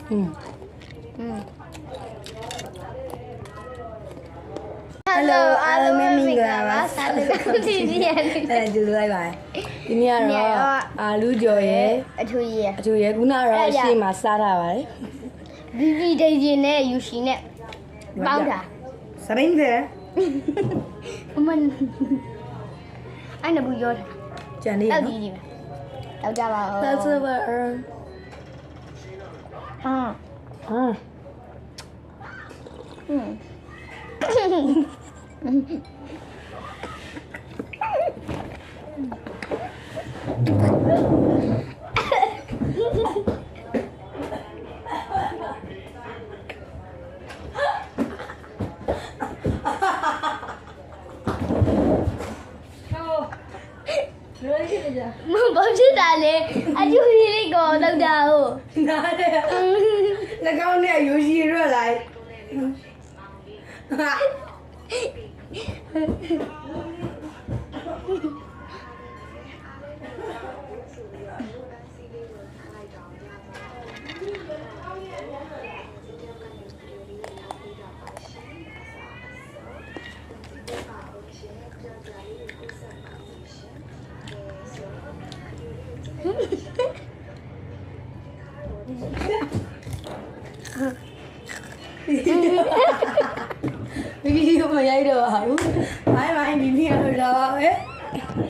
Hello အားလုံးပဲမင်္ဂလာပါစားလို့ဒီနေ့အဲ့ဒါကြိုလိုက်ပါဒီနေ့ကတော့အာလူကျော်ရဲ့အထူရဲ့ခုနကတော့ရှေ့မှာစားတာပါတယ်ဘီဘီဒေဂျင်နဲ့ယူရှီနဲ့ပေါင်းတာစပိန်ပဲအမန်အဲ့နဘူးရောတာကြံနေနော်တောက်ကြပါဦးဆက်စပါမဘာဖြစ်တာလဲအကျူကြီးလေးကိုလောက်တာဟုတ်နားတယ်နှကောင်းနဲ့ယူရှိရွက်လိုက်ဘီဘီကိုမရိုက်တော့ပါဘူး။ဘိုင်ဘီဘီကတော့လာပါပဲ